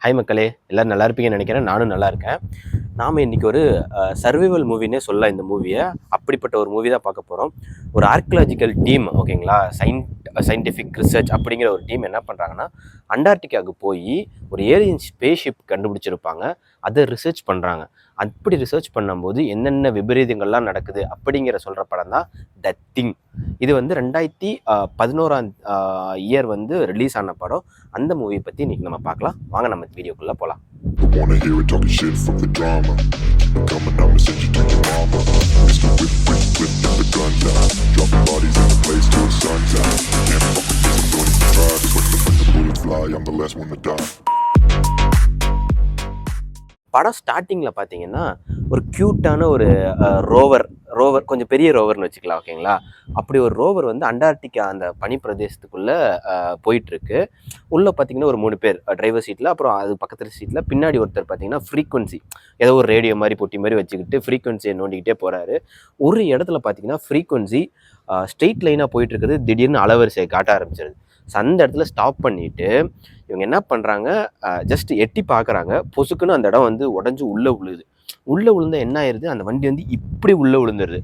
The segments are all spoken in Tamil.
ஹாய் மக்களே, எல்லோரும் நல்லா இருப்பீங்கன்னு நினைக்கிறேன். நானும் நல்லா இருக்கேன். நாம் இன்றைக்கி ஒரு சர்வைவல் மூவின்னே சொல்லலாம் இந்த மூவியை. அப்படிப்பட்ட ஒரு மூவி தான் பார்க்க போகிறோம். ஒரு ஆர்கியலாஜிக்கல் டீம், ஓகேங்களா, சயின்டிஃபிக் ரிசர்ச் அப்படிங்கிற ஒரு டீம் என்ன பண்ணுறாங்கன்னா, அண்டார்டிகாவுக்கு போய் ஒரு ஏலியன் ஸ்பேஸ்ஷிப் கண்டுபிடிச்சிருப்பாங்க. அதை ரிசர்ச் பண்ணுறாங்க. அப்படி ரிசர்ச் பண்ணும்போது என்னென்ன விபரீதங்கள்லாம் நடக்குது அப்படிங்கிற சொல்கிற படம் தான் த திங். இது வந்து 2011 இயர் வந்து ரிலீஸ் ஆன படம். அந்த மூவியை பற்றி இன்றைக்கி நம்ம பார்க்கலாம். வாங்க நம்ம வீடியோக்குள்ளே போகலாம். படம் ஸ்டார்டிங்கில் பார்த்தீங்கன்னா ஒரு க்யூட்டான ஒரு ரோவர் கொஞ்சம் பெரிய ரோவர்னு வச்சுக்கலாம், ஓகேங்களா. அப்படி ஒரு ரோவர் வந்து அண்டார்டிகா அந்த பனி பிரதேசத்துக்குள்ளே போயிட்டுருக்கு. உள்ளே பார்த்தீங்கன்னா ஒரு 3 பேர் டிரைவர் சீட்டில், அப்புறம் அது பக்கத்தில் சீட்டில் பின்னாடி ஒருத்தர் பார்த்தீங்கன்னா ஃப்ரீக்வன்சி ஏதோ ஒரு ரேடியோ மாதிரி பொட்டி மாதிரி வச்சுக்கிட்டு ஃப்ரீக்வன்சியை நோண்டிக்கிட்டே போகிறாரு. ஒரு இடத்துல பார்த்தீங்கன்னா ஃப்ரீக்வன்சி ஸ்ட்ரெயிட் லைனாக போயிட்டுருக்குது, திடீர்னு அலவரிசையை காட்ட ஆரம்பிச்சிருது. ஸோ அந்த இடத்துல ஸ்டாப் பண்ணிவிட்டு இவங்க என்ன பண்ணுறாங்க, ஜஸ்ட் எட்டி பார்க்குறாங்க. பொசுக்குன்னு அந்த இடம் வந்து உடஞ்சி உள்ளே விழுது. உள்ளே விழுந்தா என்ன ஆயிடுது, அந்த வண்டி வந்து இப்படி உள்ளே விழுந்துருது.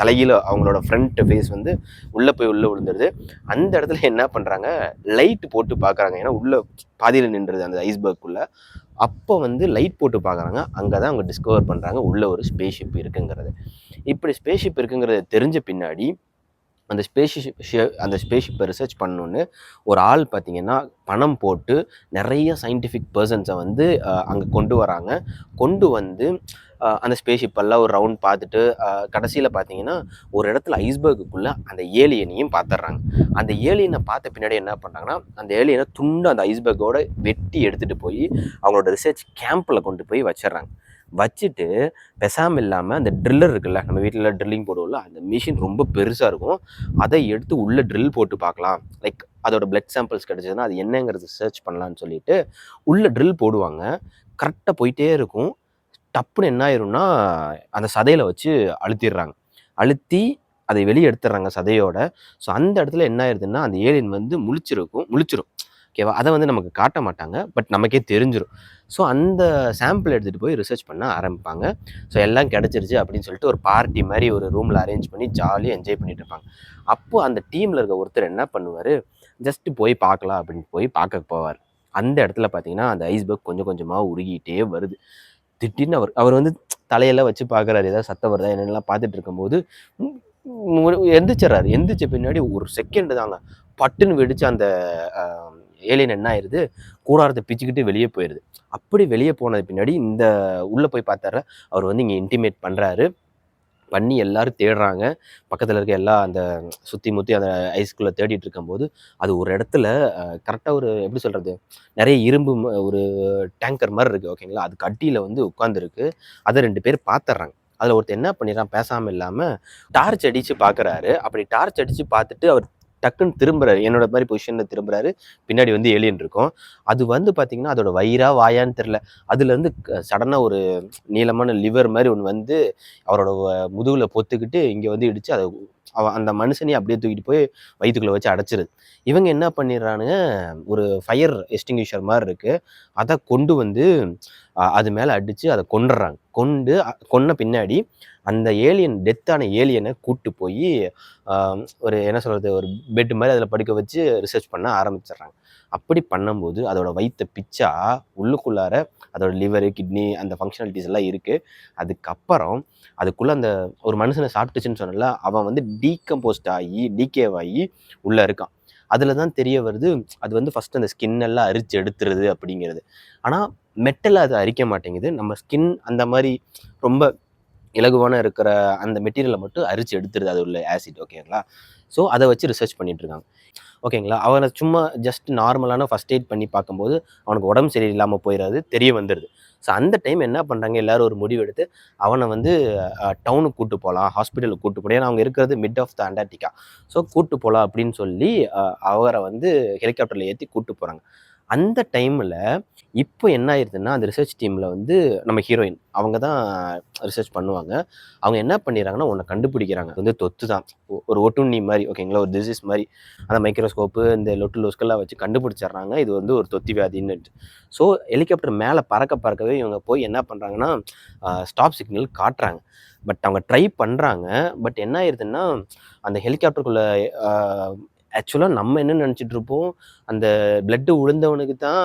தலையில் அவங்களோட ஃப்ரண்ட் ஃபேஸ் வந்து உள்ளே போய் உள்ளே விழுந்துருது. அந்த இடத்துல என்ன பண்ணுறாங்க, லைட்டு போட்டு பார்க்குறாங்க. ஏன்னா உள்ளே பாதியில் நின்றுது அந்த ஐஸ்பர்க்குள்ளே. அப்போ வந்து லைட் போட்டு பார்க்குறாங்க. அங்கே தான் அவங்க டிஸ்கவர் பண்ணுறாங்க உள்ளே ஒரு ஸ்பேஸ்ஷிப் இருக்குங்கிறது. இப்படி ஸ்பேஸ்ஷிப் இருக்குங்கிறத தெரிஞ்ச பின்னாடி அந்த ஸ்பேஸ்ஷிப்பை ரிசர்ச் பண்ணணுன்னு ஒரு ஆள் பார்த்திங்கன்னா பணம் போட்டு நிறைய சயின்டிஃபிக் பர்சன்ஸை வந்து அங்கே கொண்டு வராங்க. கொண்டு வந்து அந்த ஸ்பேஸ்ஷிப்பெல்லாம் ஒரு ரவுண்ட் பார்த்துட்டு கடைசியில் பார்த்தீங்கன்னா ஒரு இடத்துல ஐஸ்பர்க்குள்ளே அந்த ஏலியனையும் பார்த்துட்றாங்க. அந்த ஏலியனை பார்த்த பின்னாடி என்ன பண்ணுறாங்கன்னா, அந்த ஏலியனை துண்டு அந்த ஐஸ்பர்க்கோடு வெட்டி எடுத்துகிட்டு போய் அவங்களோட ரிசர்ச் கேம்பில் கொண்டு போய் வச்சிடுறாங்க. வச்சுட்டு பெசாமல் இல்லாமல் அந்த ட்ரில்லர் இருக்குல்ல, நம்ம வீட்டில் ட்ரில்லிங் போடுவோம்ல, அந்த மிஷின் ரொம்ப பெருசாக இருக்கும். அதை எடுத்து உள்ளே ட்ரில் போட்டு பார்க்கலாம், லைக் அதோட பிளட் சாம்பிள்ஸ் கிடச்சதுன்னா அது என்னங்கிறது சர்ச் பண்ணலான்னு சொல்லிட்டு உள்ளே ட்ரில் போடுவாங்க. கரெக்டாக போயிட்டே இருக்கும். டப்புன்னு என்ன ஆயிரும்னா அந்த சதையில் வச்சு அழுத்திடுறாங்க. அழுத்தி அதை வெளியே எடுத்துடுறாங்க சதையோட. ஸோ அந்த இடத்துல என்ன ஆயிடுதுன்னா அந்த ஏலியன் வந்து முழிச்சிரும், ஓகேவா. அதை வந்து நமக்கு காட்ட மாட்டாங்க, பட் நமக்கே தெரிஞ்சிடும். ஸோ அந்த சாம்பிள் எடுத்துகிட்டு போய் ரிசர்ச் பண்ண ஆரம்பிப்பாங்க. ஸோ எல்லாம் கிடச்சிருச்சு அப்படின்னு சொல்லிட்டு ஒரு பார்ட்டி மாதிரி ஒரு ரூமில் அரேஞ்ச் பண்ணி ஜாலியாக என்ஜாய் பண்ணிட்டு இருப்பாங்க. அப்போது அந்த டீமில் இருக்க ஒருத்தர் என்ன பண்ணுவார், ஜஸ்ட்டு போய் பார்க்கலாம் அப்படின்னு போய் பார்க்க போவார். அந்த இடத்துல பார்த்தீங்கன்னா அந்த ஐஸ்பர்க் கொஞ்சம் கொஞ்சமாக உருகிட்டே வருது. திடீர்னு அவர் வந்து தலையெல்லாம் வச்சு பார்க்குறாரு, ஏதாவது சத்தம் வருதா என்னென்னலாம் பார்த்துட்டு இருக்கும்போது எந்திரிச்சிட்றாரு. எந்திரிச்ச பின்னாடி ஒரு செகண்டு தாங்க பட்டுன்னு வெடிச்சு அந்த ஏலியன் என்ன ஆயிடுது, கூடாரத்தை பிச்சுக்கிட்டு வெளியே போயிடுது. அப்படி வெளியே போனது பின்னாடி இந்த உள்ளே போய் பார்த்தாரு. அவர் வந்து இங்கே இன்டிமேட் பண்ணுறாரு. பண்ணி எல்லோரும் தேடுறாங்க. பக்கத்தில் இருக்க எல்லா அந்த சுற்றி முற்றி அந்த ஐஸ்குள்ளே தேடிட்டு இருக்கும்போது அது ஒரு இடத்துல கரெக்டாக ஒரு எப்படி சொல்கிறது, நிறைய இரும்பு ஒரு டேங்கர் மாதிரி இருக்குது, ஓகேங்களா. அதுக்கு அடியில் வந்து உட்காந்துருக்கு. அதை 2 பேர் பார்த்துட்றாங்க. அதில் ஒருத்தர் என்ன பண்ணிடுறான், பேசாமல் இல்லாமல் டார்ச் அடித்து பார்க்குறாரு. அப்படி டார்ச் அடித்து பார்த்துட்டு அவர் டக்குன்னு திரும்புறாரு, என்னோட மாதிரி பொசிஷனில் திரும்புறாரு. பின்னாடி வந்து ஏலியன் இருக்கும். அது வந்து பார்த்திங்கன்னா அதோட வயிறா வாயான்னு தெரில, அதுலேருந்து சடனாக ஒரு நீளமான லிவர் மாதிரி ஒன்று வந்து அவரோட முதுகில் பொத்துக்கிட்டு இங்கே வந்து இடித்து அதை அந்த மனுஷனையும் அப்படியே தூக்கிட்டு போய் வயிற்றுக்குள்ளே வச்சு அடைச்சிருது. இவங்க என்ன பண்ணிடுறானுங்க, ஒரு ஃபயர் எஸ்டிங்விஷர் மாதிரி இருக்குது, அதை கொண்டு வந்து அது மேலே அடித்து அதை கொண்டுடுறாங்க. கொன்ன பின்னாடி அந்த டெத்தான ஏலியனை கூப்பிட்டு போய் ஒரு என்ன சொல்கிறது, ஒரு பெட் மாதிரி அதில் படுக்க வச்சு ரிசர்ச் பண்ண ஆரம்பிச்சிடுறாங்க. அப்படி பண்ணும்போது அதோட வயிற்றை பிச்சா உள்ளுக்குள்ளார அதோட லிவரு, கிட்னி, அந்த ஃபங்க்ஷனாலிட்டிஸ் எல்லாம் இருக்குது. அதுக்கப்புறம் அதுக்குள்ளே அந்த ஒரு மனுஷனை சாப்பிட்டுச்சுன்னு சொன்னல, அவன் வந்து டீகம்போஸ்ட் ஆகி டீகேவாகி உள்ளே இருக்கான். அதில் தான் தெரிய வருது, அது வந்து ஃபஸ்ட்டு அந்த ஸ்கின்னெல்லாம் அரிச்சு எடுத்துருது அப்படிங்கிறது. ஆனால் மெட்டலை அது அரிக்க மாட்டேங்குது. நம்ம ஸ்கின் அந்த மாதிரி ரொம்ப இலகுவான இருக்கிற அந்த மெட்டீரியலை மட்டும் அரிச்சு எடுத்துருது, அது உள்ள ஆசிட், ஓகேங்களா. ஸோ அதை வச்சு ரிசர்ச் பண்ணிகிட்ருக்காங்க, ஓகேங்களா. அவனை சும்மா ஜஸ்ட் நார்மலான ஃபஸ்ட் எய்ட் பண்ணி பார்க்கும்போது அவனுக்கு உடம்பு சரியில்லாமல் போயிடாது, தெரிய வந்துடுது. ஸோ அந்த டைம் என்ன பண்ணுறாங்க, எல்லோரும் ஒரு முடிவு எடுத்து அவனை வந்து டவுனுக்கு கூப்பிட்டு போகலாம், ஹாஸ்பிட்டலுக்கு கூப்பிட்டு போகலாம். ஏன்னா அவங்க இருக்கிறது mid of the Antarctica. So கூப்பிட்டு போகலாம் அப்படின்னு சொல்லி அவரை வந்து ஹெலிகாப்டரில் ஏற்றி கூப்பிட்டு போகிறாங்க. அந்த டைமில் இப்போ என்ன ஆயிருதுன்னா அந்த ரிசர்ச் டீமில் வந்து நம்ம ஹீரோயின் அவங்க தான் ரிசர்ச் பண்ணுவாங்க. அவங்க என்ன பண்ணிடுறாங்கன்னா ஒன்றை கண்டுபிடிக்கிறாங்க. வந்து தொத்து தான், ஒரு ஒட்டுண்ணி மாதிரி ஓகேங்களா, ஒரு டிசீஸ் மாதிரி. அந்த மைக்ரோஸ்கோப்பு இந்த லொட்டு லொஸ்கெல்லாம் வச்சு கண்டுபிடிச்சிடுறாங்க இது வந்து ஒரு தொத்தி வியாதின்னு. ஸோ ஹெலிகாப்டர் மேலே பறக்கவே இவங்க போய் என்ன பண்ணுறாங்கன்னா ஸ்டாப் சிக்னல் காட்டுறாங்க. பட் அவங்க ட்ரை பண்ணுறாங்க. பட் என்ன ஆயிருதுன்னா அந்த ஹெலிகாப்டருக்குள்ளே ஆக்சுவலாக நம்ம என்ன நினச்சிட்டு இருப்போம், அந்த பிளட்டு விழுந்தவனுக்கு தான்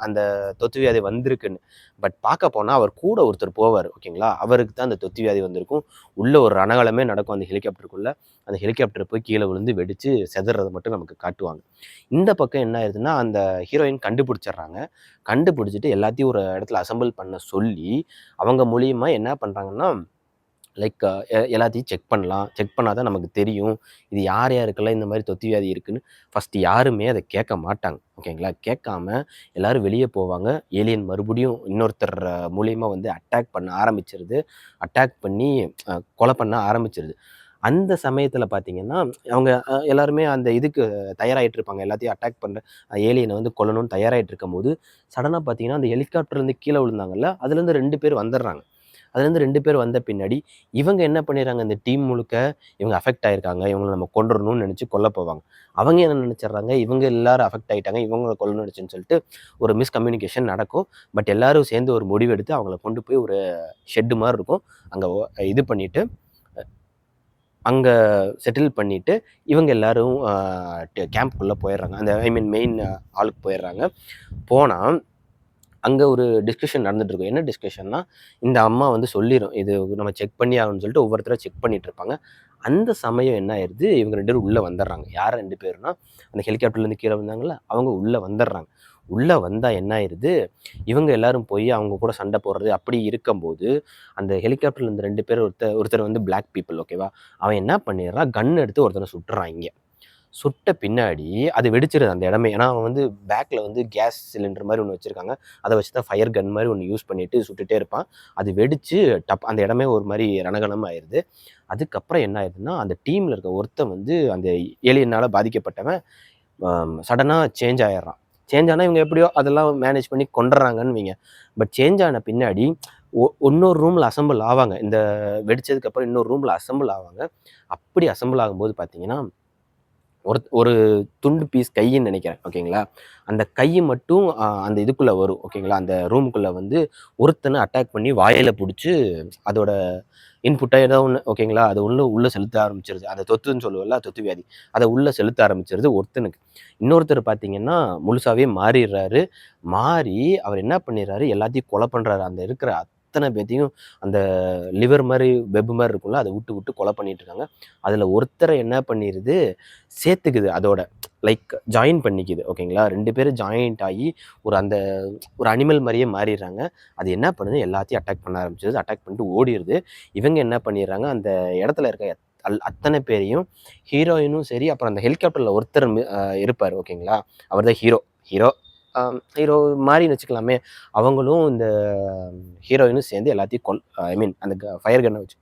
அந்த தொத்து வியாதி வந்திருக்குன்னு. பட் பார்க்க போனால் அவர் கூட ஒருத்தர் போவார் ஓகேங்களா, அவருக்கு தான் அந்த தொத்து வியாதி வந்திருக்கும். உள்ள ஒரு ரணகலமே நடக்கும் அந்த ஹெலிகாப்டருக்குள்ளே. அந்த ஹெலிகாப்டர் போய் கீழே விழுந்து வெடித்து செதறதை மட்டும் நமக்கு காட்டுவாங்க. இந்த பக்கம் என்ன ஆயிடுதுன்னா அந்த ஹீரோயின் கண்டுபிடிச்சிடுறாங்க. கண்டுபிடிச்சிட்டு எல்லாத்தையும் ஒரு இடத்துல அசம்பிள் பண்ண சொல்லி அவங்க மூலியமாக என்ன பண்ணுறாங்கன்னா லைக் எல்லாத்தையும் செக் பண்ணலாம். செக் பண்ணால் தான் நமக்கு தெரியும் இது யார் யாருக்கெல்லாம் இந்த மாதிரி தொத்து வியாதி இருக்குன்னு. ஃபஸ்ட்டு யாருமே அதை கேட்க மாட்டாங்க ஓகேங்களா. கேட்காம எல்லாரும் வெளியே போவாங்க. ஏலியன் மறுபடியும் இன்னொருத்தர் மூலியமாக வந்து அட்டாக் பண்ண ஆரம்பிச்சிருது. அட்டாக் பண்ணி கொலை பண்ண ஆரம்பிச்சிருது. அந்த சமயத்தில் பார்த்தீங்கன்னா அவங்க எல்லாருமே அந்த இதுக்கு தயாராகிட்டு இருப்பாங்க. எல்லாத்தையும் அட்டாக் பண்ணுற ஏலியனை வந்து கொல்லணும்னு தயாராகிட்டு இருக்கும்போது சடனாக பார்த்தீங்கன்னா அந்த ஹெலிகாப்டர்லேருந்து கீழே விழுந்தாங்கல்ல, அதுலேருந்து 2 பேர் வந்துடுறாங்க. அதுலேருந்து 2 பேர் வந்த பின்னாடி இவங்க என்ன பண்ணிடுறாங்க, இந்த டீம் முழுக்க இவங்க அஃபெக்ட் ஆயிருக்காங்க, இவங்களை நம்ம கொண்டுறணும்னு நினச்சி கொல்ல போவாங்க. அவங்க என்ன நினச்சிட்றாங்க, இவங்க எல்லாரும் அஃபெக்ட் ஆகிட்டாங்க, இவங்களை கொல்லணும்னு நினச்சுன்னு சொல்லிட்டு ஒரு மிஸ்கம்யூனிகேஷன் நடக்கும். பட் எல்லாரும் சேர்ந்து ஒரு முடிவெடுத்து அவங்கள கொண்டு போய் ஒரு ஷெட்டு மாதிரி இருக்கும் அங்கே இது பண்ணிவிட்டு அங்கே செட்டில் பண்ணிவிட்டு இவங்க எல்லாரும் கேம்ப்குள்ளே போயிடுறாங்க. அந்த ஐ மீன் மெயின் ஆளுக்கு போயிடுறாங்க. போனால் அங்கே ஒரு டிஸ்கஷன் நடந்துகிட்ருக்கும். என்ன டிஸ்கஷன்னா இந்த அம்மா வந்து சொல்லிடும் இது நம்ம செக் பண்ணி ஆகணும்னு சொல்லிட்டு ஒவ்வொருத்தராக செக் பண்ணிகிட்டு இருப்பாங்க. அந்த சமயம் என்ன ஆயிடுது, இவங்க 2 பேரும் உள்ளே வந்துடுறாங்க. யார் 2 பேருனா அந்த ஹெலிகாப்டர்லேருந்து கீழே வந்தாங்கள்ல அவங்க உள்ளே வந்துடுறாங்க. உள்ளே வந்தால் என்ன ஆயிடுது, இவங்க எல்லாரும் போய் அவங்க கூட சண்டை போடுறது அப்படி இருக்கும்போது அந்த ஹெலிகாப்டரில் இந்த 2 பேர் ஒருத்தர் வந்து பிளாக் பீப்புள் ஓகேவா, அவன் என்ன பண்ணிடுறான் கன் எடுத்து ஒருத்தனை சுட்டுறான். இங்கே சுட்ட பின்னாடி அது வெடிச்சிருது அந்த இடமே. ஏன்னா அவன் வந்து பேக்கில் வந்து கேஸ் சிலிண்டர் மாதிரி ஒன்று வச்சுருக்காங்க. அதை வச்சு தான் ஃபயர் கன் மாதிரி ஒன்று யூஸ் பண்ணிட்டு சுட்டுட்டே இருப்பான். அது வெடித்து அந்த இடமே ஒரு மாதிரி ரணகலம் ஆயிடுது. அதுக்கப்புறம் என்ன ஆயிடுதுன்னா அந்த டீமில் இருக்க ஒருத்தன் வந்து அந்த ஏலியனால் பாதிக்கப்பட்டவன் சடனாக சேஞ்ச் ஆயிடுறான். சேஞ்ச் ஆனால் இவங்க எப்படியோ அதெல்லாம் மேனேஜ் பண்ணி கொண்டுறாங்கன்னு வைங்க. பட் சேஞ்ச் ஆன பின்னாடி இன்னொரு ரூமில் அசம்பிள் ஆவாங்க. இந்த வெடிச்சதுக்கப்புறம் இன்னொரு ரூமில் அசம்பிள் ஆவாங்க. அப்படி அசம்பிள் ஆகும்போது பார்த்தீங்கன்னா ஒரு துண்டு பீஸ் கைன்னு நினைக்கிறேன் ஓகேங்களா. அந்த கை மட்டும் அந்த இதுக்குள்ளே வரும் ஓகேங்களா. அந்த ரூமுக்குள்ளே வந்து ஒருத்தனை அட்டாக் பண்ணி வாயில் பிடிச்சி அதோட இன்புட்டாக ஏதோ ஒன்று ஓகேங்களா, அதை உள்ளே செலுத்த ஆரம்பிச்சிருது. அதை தொத்துன்னு சொல்லுவோம்ல, தொத்து வியாதி, அதை உள்ளே செலுத்த ஆரம்பிச்சிருது ஒருத்தனுக்கு. இன்னொருத்தர் பார்த்தீங்கன்னா முழுசாகவே மாறிடுறாரு. மாறி அவர் என்ன பண்ணிடுறாரு, எல்லாத்தையும் கொலை பண்ணுறாரு. அந்த இருக்கிற அத்தனை பேத்தையும் அந்த லிவர் மாதிரி வெப் மாதிரி இருக்கும்ல, அதை விட்டு கொலை பண்ணிட்டு இருக்காங்க. அதில் ஒருத்தரை என்ன பண்ணிடுது சேர்த்துக்குது, அதோட லைக் ஜாயின் பண்ணிக்குது ஓகேங்களா. 2 பேரும் ஜாயிண்ட் ஆகி ஒரு அனிமல் மாதிரியே மாறிடுறாங்க. அது என்ன பண்ணுது, எல்லாத்தையும் அட்டாக் பண்ண ஆரம்பிச்சிருது. அட்டாக் பண்ணிட்டு ஓடிடுது. இவங்க என்ன பண்ணிடுறாங்க, அந்த இடத்துல இருக்க அத்தனை பேரையும் ஹீரோயினும் சரி, அப்புறம் அந்த ஹெலிகாப்டரில் ஒருத்தர் இருப்பார் ஓகேங்களா, அவர் தான் ஹீரோ ஹீரோ மாதிரின்னு வச்சுக்கலாமே. அவங்களும் இந்த ஹீரோயினும் சேர்ந்து எல்லாத்தையும் ஐ மீன் அந்த ஃபயர் கன்னை வச்சு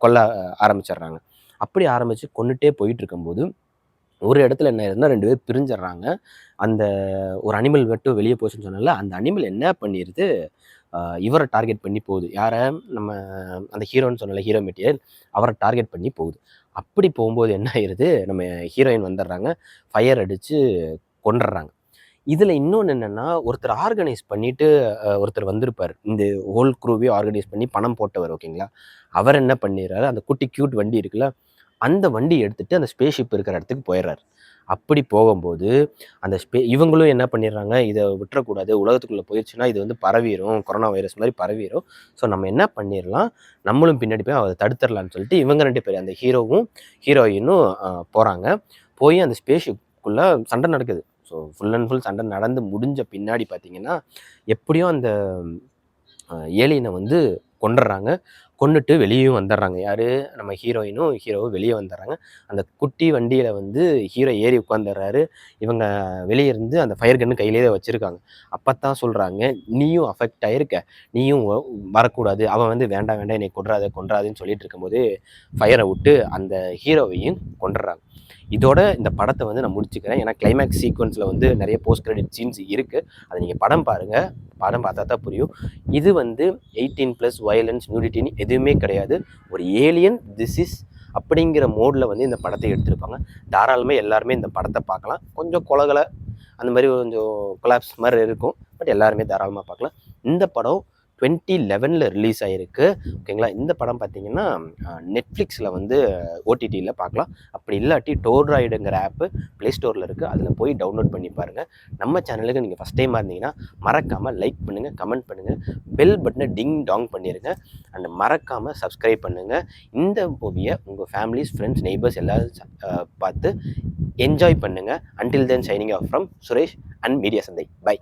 கொல்ல ஆரம்பிச்சிடுறாங்க. அப்படி ஆரம்பித்து கொண்டுட்டே போயிட்டு இருக்கும்போது ஒரு இடத்துல என்ன ஆயிருதுன்னா 2 பேர் பிரிஞ்சிடுறாங்க. அந்த ஒரு அனிமல் மட்டும் வெளியே போச்சுன்னு சொன்னால அந்த அனிமல் என்ன பண்ணிடுது, இவரை டார்கெட் பண்ணி போகுது. யாரை, நம்ம அந்த ஹீரோன்னு சொன்னல ஹீரோ மெட்டீரியல், அவரை டார்கெட் பண்ணி போகுது. அப்படி போகும்போது என்ன ஆயிடுது, நம்ம ஹீரோயின் வந்துடுறாங்க, ஃபயர் அடித்து கொண்டுடுறாங்க. இதில் இன்னொன்று என்னென்னா ஒருத்தர் ஆர்கனைஸ் பண்ணிவிட்டு ஒருத்தர் வந்திருப்பார். இந்த ஹோல் க்ரூவே ஆர்கனைஸ் பண்ணி பணம் போட்டவர் ஓகேங்களா. அவர் என்ன பண்ணிடுறாரு, அந்த குட்டி க்யூட் வண்டி இருக்குல்ல, அந்த வண்டி எடுத்துகிட்டு அந்த ஸ்பேஸ் ஷிப் இருக்கிற இடத்துக்கு போயிடுறாரு. அப்படி போகும்போது அந்த இவங்களும் என்ன பண்ணிடுறாங்க, இதை விட்டுறக்கூடாது, உலகத்துக்குள்ளே போயிடுச்சுன்னா இது வந்து பரவிடும், கொரோனா வைரஸ் மாதிரி பரவிடும். ஸோ நம்ம என்ன பண்ணிடலாம், நம்மளும் பின்னாடி போய் அதை தடுத்துடலான்னு சொல்லிட்டு இவங்க 2 பேர் அந்த ஹீரோவும் ஹீரோயினும் போகிறாங்க. போய் அந்த ஸ்பேஸ் ஷிப்புக்குள்ளே சண்டை நடக்குது. ஸோ ஃபுல் அண்ட் ஃபுல் சண்டை நடந்து முடிஞ்ச பின்னாடி பார்த்தீங்கன்னா எப்படியும் அந்த ஏலியனை வந்து கொண்டுடுறாங்க. கொன்னுட்டு வெளியேயும் வந்துடுறாங்க. யாரு? நம்ம ஹீரோயினும், ஹீரோவும் வெளிய வந்துடுறாங்க. அந்த குட்டி வண்டியில வந்து ஹீரோ ஏறி உட்காந்துர்றாரு. இவங்க வெளிய இருந்து அந்த ஃபயர் கன்னு கையிலேயே வச்சிருக்காங்க. அப்பத்தான் சொல்றாங்க, "நீயும் அஃபெக்ட் ஆயிருக்க. நீயும் வரக்கூடாது. அவன் வந்து வேண்டாம், வேண்டாம் என்னைய கொன்றாத, கொன்றாதன்னு" சொல்லிட்டு இருக்கும்போது, ஃபயர விட்டு அந்த ஹீரோவையும் கொன்றுறாங்க. இதோட இந்த படத்த வந்து நான் முடிச்சுக்கிறேன். ஏன்னா கிளைமேக்ஸ் சீக்வென்ஸ்ல வந்து நெறைய போஸ்ட் கிரெடிட் சீன்ஸ் இருக்கு. அத நீங்க படம் பாருங்க. படம் பார்த்தா தான் புரியும். இது வந்து 18+ வயலன்ஸ், நியூடிட்டின்னு எதுவுமே கிடையாது. ஒரு ஏலியன் திஸ் இஸ் அப்படிங்கிற மோட்ல வந்து இந்த படத்தை எடுத்திருப்பாங்க. தாராளமா எல்லாருமே இந்த படத்த பார்க்கலாம். கொஞ்சம் கொலகல அந்த மாரி கொஞ்சம் கொலாப்ஸ் மாரி இருக்கும். பட் எல்லாருமே தாராளமா பார்க்கலாம். இந்த படம் 2011ல ரிலீஸ் ஆயிருக்கு. ஓகேங்களா? இந்த படம் பார்த்தீங்கன்னா, Netflixல வந்து ஓடிடில பார்க்கலாம். அப்படி இல்லாட்டி டோர்ராய்டுங்கிற ஆப்பு ப்ளே ஸ்டோர்ல இருக்கு. அதில போய் டவுன்லோட் பண்ணி பாருங்க. நம்ம சேனலுக்கு நீங்க ஃபர்ஸ்ட் டைமா இருந்தீங்கன்னா, மறக்காம லைக் பண்ணுங்க, கமெண்ட் பண்ணுங்க, பெல் பட்டன டிங் டாங் பண்ணிருங்க. அண்ட் மறக்காம சப்ஸ்கிரைப் பண்ணுங்க. இந்த மூவிய உங்க ஃபேமிலிஸ், ஃப்ரெண்ட்ஸ், நெய்பர்ஸ் எல்லாரும் பார்த்து என்ஜாய் பண்ணுங்க. Until then signing off from Suresh and media சந்தை. பை.